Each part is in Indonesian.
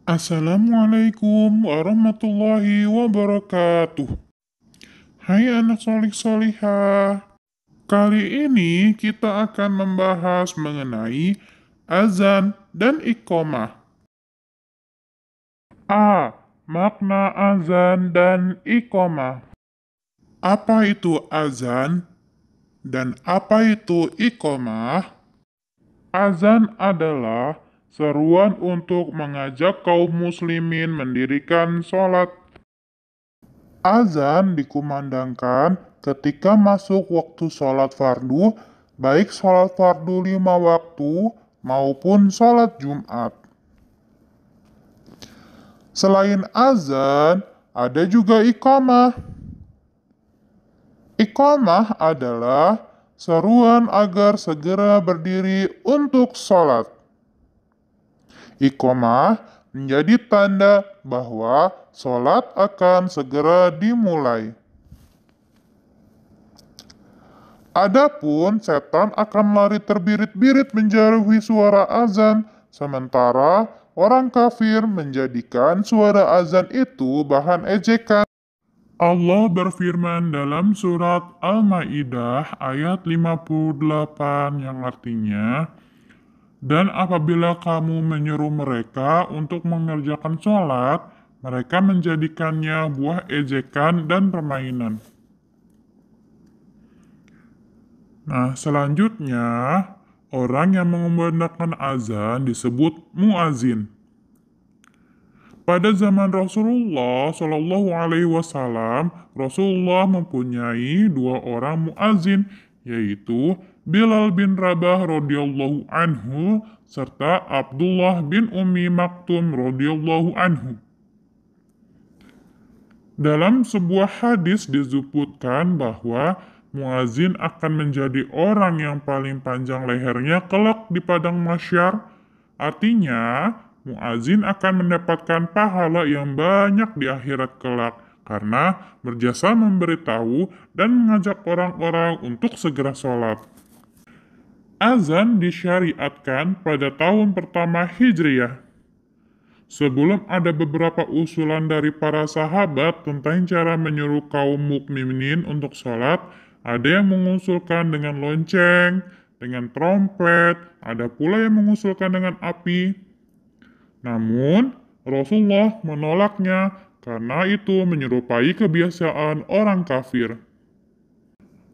Assalamualaikum warahmatullahi wabarakatuh. Hai anak solih solihah. Kali ini kita akan membahas mengenai azan dan iqamah. A. Makna azan dan iqamah. Apa itu azan dan apa itu iqamah? Azan adalah seruan untuk mengajak kaum muslimin mendirikan sholat. Azan dikumandangkan ketika masuk waktu sholat fardu, baik sholat fardu 5 waktu maupun sholat Jumat. Selain azan, ada juga iqamah. Iqamah adalah seruan agar segera berdiri untuk sholat. Iqamah menjadi tanda bahwa sholat akan segera dimulai. Adapun setan akan lari terbirit-birit menjauhi suara azan, sementara orang kafir menjadikan suara azan itu bahan ejekan. Allah berfirman dalam surat Al-Maidah ayat 58 yang artinya, "Dan apabila kamu menyeru mereka untuk mengerjakan sholat, mereka menjadikannya buah ejekan dan permainan." Nah, selanjutnya, orang yang mengumandangkan azan disebut muazin. Pada zaman Rasulullah Shallallahu Alaihi Wasallam, Rasulullah mempunyai 2 orang muazin, yaitu Bilal bin Rabah radhiyallahu anhu serta Abdullah bin Ummi Maktum radhiyallahu anhu. Dalam sebuah hadis disebutkan bahwa muazin akan menjadi orang yang paling panjang lehernya kelak di padang mahsyar. Artinya, muazin akan mendapatkan pahala yang banyak di akhirat kelak karena berjasa memberitahu dan mengajak orang-orang untuk segera sholat. Azan disyariatkan pada tahun pertama Hijriyah. Sebelum ada beberapa usulan dari para sahabat tentang cara menyuruh kaum mukminin untuk sholat, ada yang mengusulkan dengan lonceng, dengan trompet, ada pula yang mengusulkan dengan api. Namun, Rasulullah menolaknya karena itu menyerupai kebiasaan orang kafir.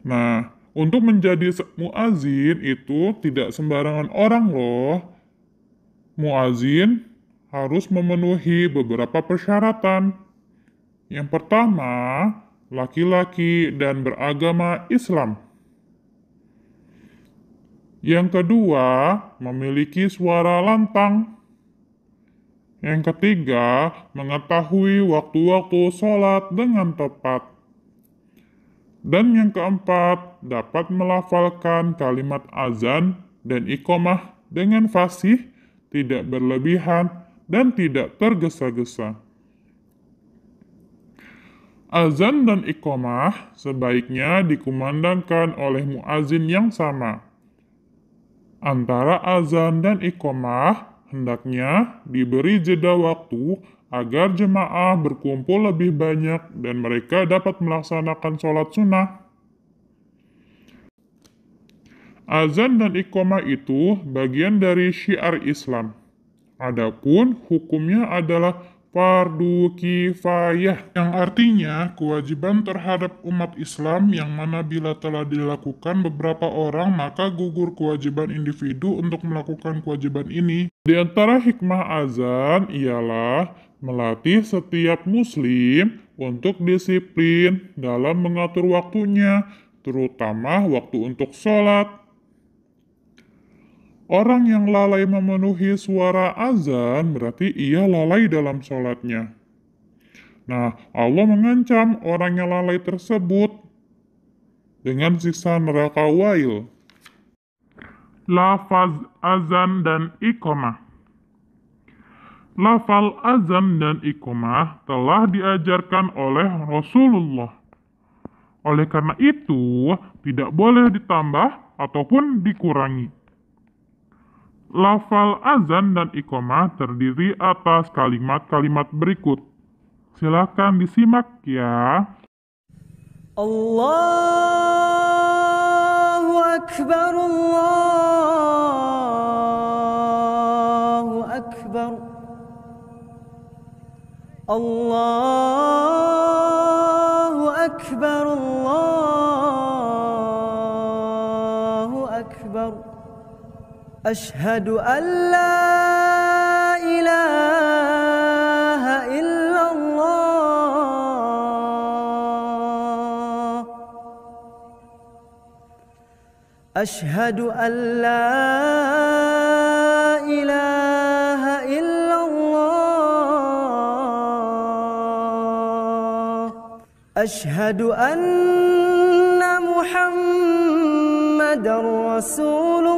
Nah, untuk menjadi muazin itu tidak sembarangan orang loh. Muazin harus memenuhi beberapa persyaratan. Yang pertama, laki-laki dan beragama Islam. Yang kedua, memiliki suara lantang. Yang ketiga, mengetahui waktu-waktu sholat dengan tepat. Dan yang keempat, dapat melafalkan kalimat azan dan iqamah dengan fasih, tidak berlebihan, dan tidak tergesa-gesa. Azan dan iqamah sebaiknya dikumandangkan oleh muazin yang sama. Antara azan dan iqamah hendaknya diberi jeda waktu agar jemaah berkumpul lebih banyak dan mereka dapat melaksanakan sholat sunnah. Azan dan iqamah itu bagian dari syiar Islam. Adapun hukumnya adalah fardu kifayah, yang artinya kewajiban terhadap umat Islam yang mana bila telah dilakukan beberapa orang maka gugur kewajiban individu untuk melakukan kewajiban ini. Di antara hikmah azan ialah melatih setiap muslim untuk disiplin dalam mengatur waktunya, terutama waktu untuk sholat. Orang yang lalai memenuhi suara azan berarti ia lalai dalam sholatnya. Nah, Allah mengancam orang yang lalai tersebut dengan siksa neraka wail. Lafaz azan dan iqamah. Lafal azan dan iqamah telah diajarkan oleh Rasulullah. Oleh karena itu, tidak boleh ditambah ataupun dikurangi. Lafal azan dan iqamah terdiri atas kalimat-kalimat berikut. Silakan disimak ya. Allahu Akbar, Allahu Akbar, Allahu Akbar, Allahu Akbar. Ashhadu an la ilaha illallah. Ashhadu an la ilaha illallah. Ashhadu anna Muhammadar Rasulullah.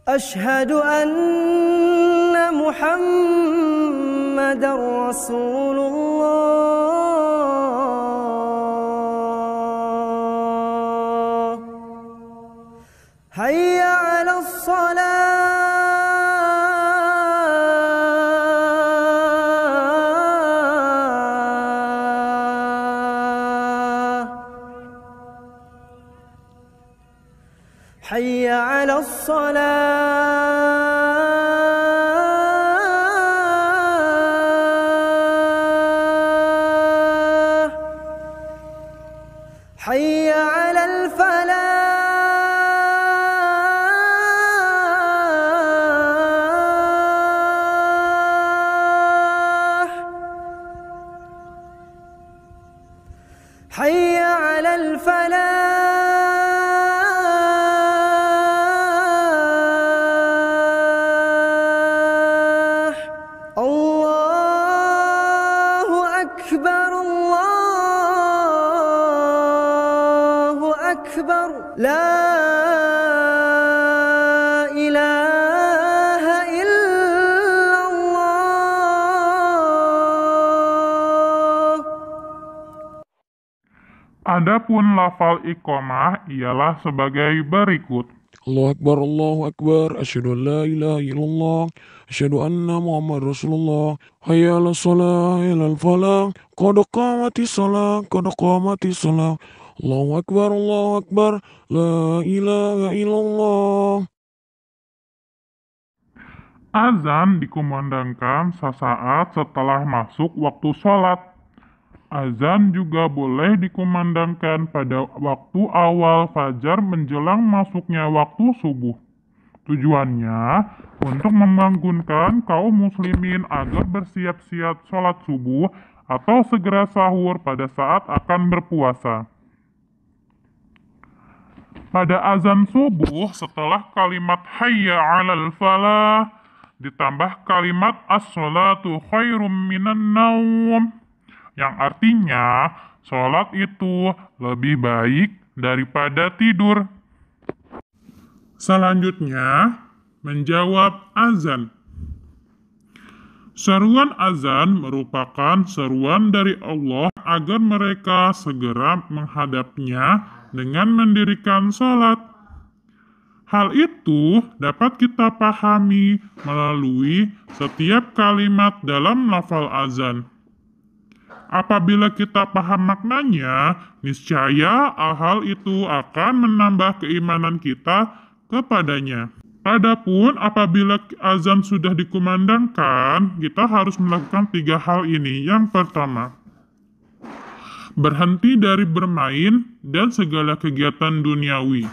أشهد أن محمد رسول الله. حي على الصلاة. حي على الصلاة. حي على الفلاح. حي على الفلاح. الله أكبر، الله أكبر. لا إله إلا الله. Adapun lafal iqamah ialah sebagai berikut. Allahu Akbar, Allahu Akbar, asyhadu an la ilaha illallah, asyhadu anna Muhammad Rasulullah, hayya 'alas shalah, hayya 'alal falah, qad qamatis shalah, qad qamatis shalah. Allahu Akbar, Allahu Akbar, la ilaha illallah. Azan dikumandangkan sesaat setelah masuk waktu sholat. Azan juga boleh dikumandangkan pada waktu awal fajar menjelang masuknya waktu subuh. Tujuannya untuk membangunkan kaum muslimin agar bersiap-siap sholat subuh atau segera sahur pada saat akan berpuasa. Pada azan subuh setelah kalimat hayya 'alal falah ditambah kalimat as-sholatu khairum minan naum, yang artinya sholat itu lebih baik daripada tidur. Selanjutnya, menjawab azan. Seruan azan merupakan seruan dari Allah agar mereka segera menghadapnya dengan mendirikan sholat. Hal itu dapat kita pahami melalui setiap kalimat dalam lafal azan. Apabila kita paham maknanya, niscaya hal itu akan menambah keimanan kita kepadanya. Adapun apabila azan sudah dikumandangkan, kita harus melakukan 3 hal ini. Yang pertama, berhenti dari bermain dan segala kegiatan duniawi.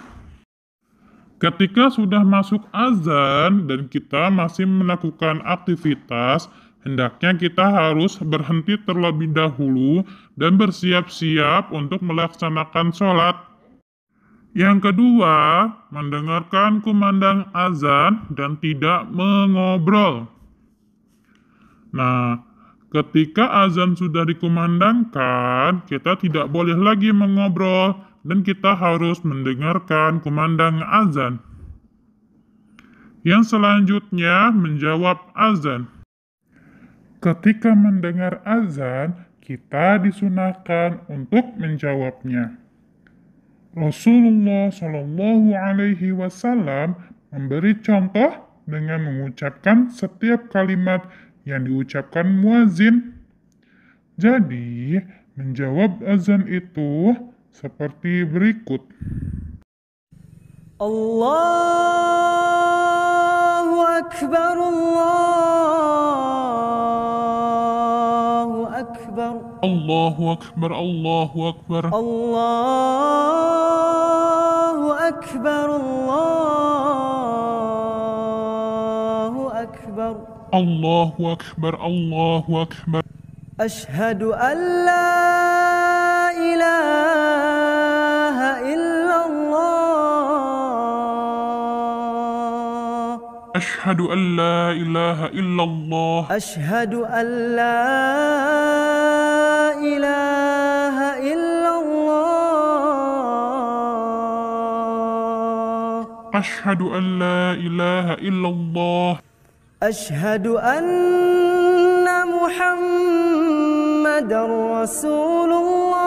Ketika sudah masuk azan dan kita masih melakukan aktivitas, hendaknya kita harus berhenti terlebih dahulu dan bersiap-siap untuk melaksanakan sholat. Yang kedua, mendengarkan kumandang azan dan tidak mengobrol. Nah, ketika azan sudah dikumandangkan, kita tidak boleh lagi mengobrol dan kita harus mendengarkan kumandang azan. Yang selanjutnya, menjawab azan. Ketika mendengar azan, kita disunahkan untuk menjawabnya. Rasulullah Shallallahu Alaihi Wasallam memberi contoh dengan mengucapkan setiap kalimat yang diucapkan muazin. Jadi, menjawab azan itu seperti berikut. Allahu Akbar, Allahu Akbar, Allahu Akbar, Allahu Akbar, Allahu Akbar, Allahu Akbar. Allahu Akbar, Allahu Akbar. Ashhadu an la ilaha illallah. Ashhadu an la ilaha illallah. Ashhadu an la ilaha illallah. Ashhadu an la ilaha illallah. Ashhadu anna Muhammadar Rasulullah.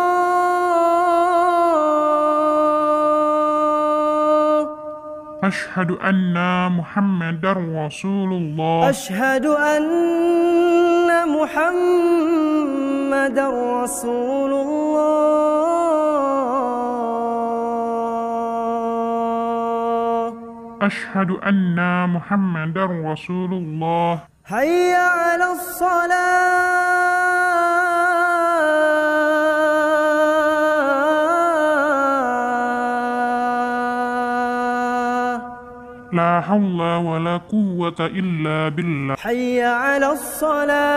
Ashhadu anna Muhammadar Rasulullah. Ashhadu anna Muhammadar Rasulullah. Ashhadu anna Muhammadar Rasulullah. Hayya 'alas salah. La hawla wa la quwwata illa billah. Hayya 'alas salah.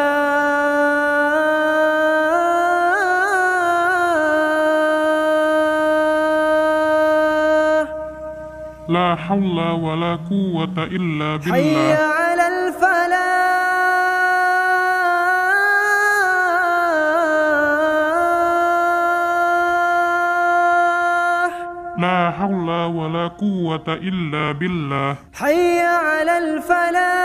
La hawla wa la quwwata illa Hayya billah. 'alal falah. La hawla wa la quwwata illa billah. Hayya 'alal falah.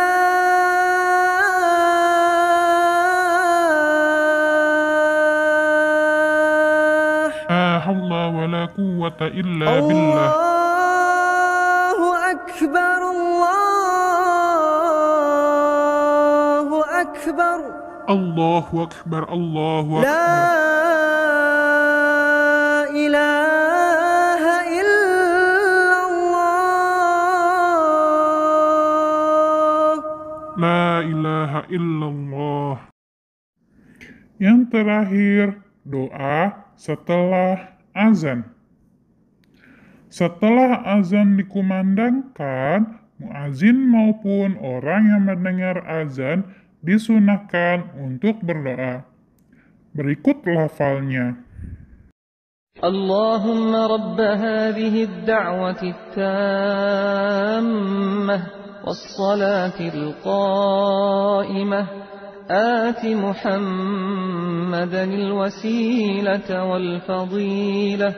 La hawla wa la quwwata illa billah. Allahu Akbar, Allahu Akbar. Allahu Akbar, Allahu La Akbar. ilaha illallah. La ilaha illallah. Yang terakhir, doa setelah azan. Setelah azan dikumandangkan, muazin maupun orang yang mendengar azan disunahkan untuk berdoa. Berikut lafalnya. اللهم رب هذه الدعوة التامة والصلاة القائمة آت محمدا الوسيلة والفضيلة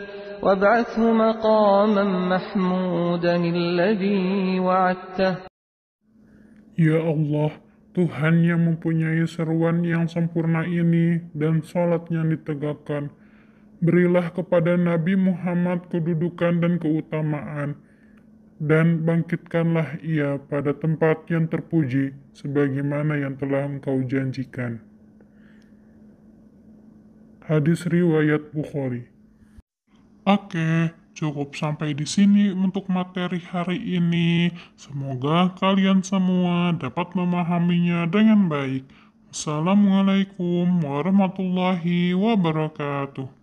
وابعثه مقاما محمودا الذي وعدته. Ya Allah, Tuhan yang mempunyai seruan yang sempurna ini dan salat yang ditegakkan, berilah kepada Nabi Muhammad kedudukan dan keutamaan, dan bangkitkanlah ia pada tempat yang terpuji, sebagaimana yang telah Engkau janjikan. Hadis riwayat Bukhari. Oke, cukup sampai di sini untuk materi hari ini. Semoga kalian semua dapat memahaminya dengan baik. Assalamualaikum warahmatullahi wabarakatuh.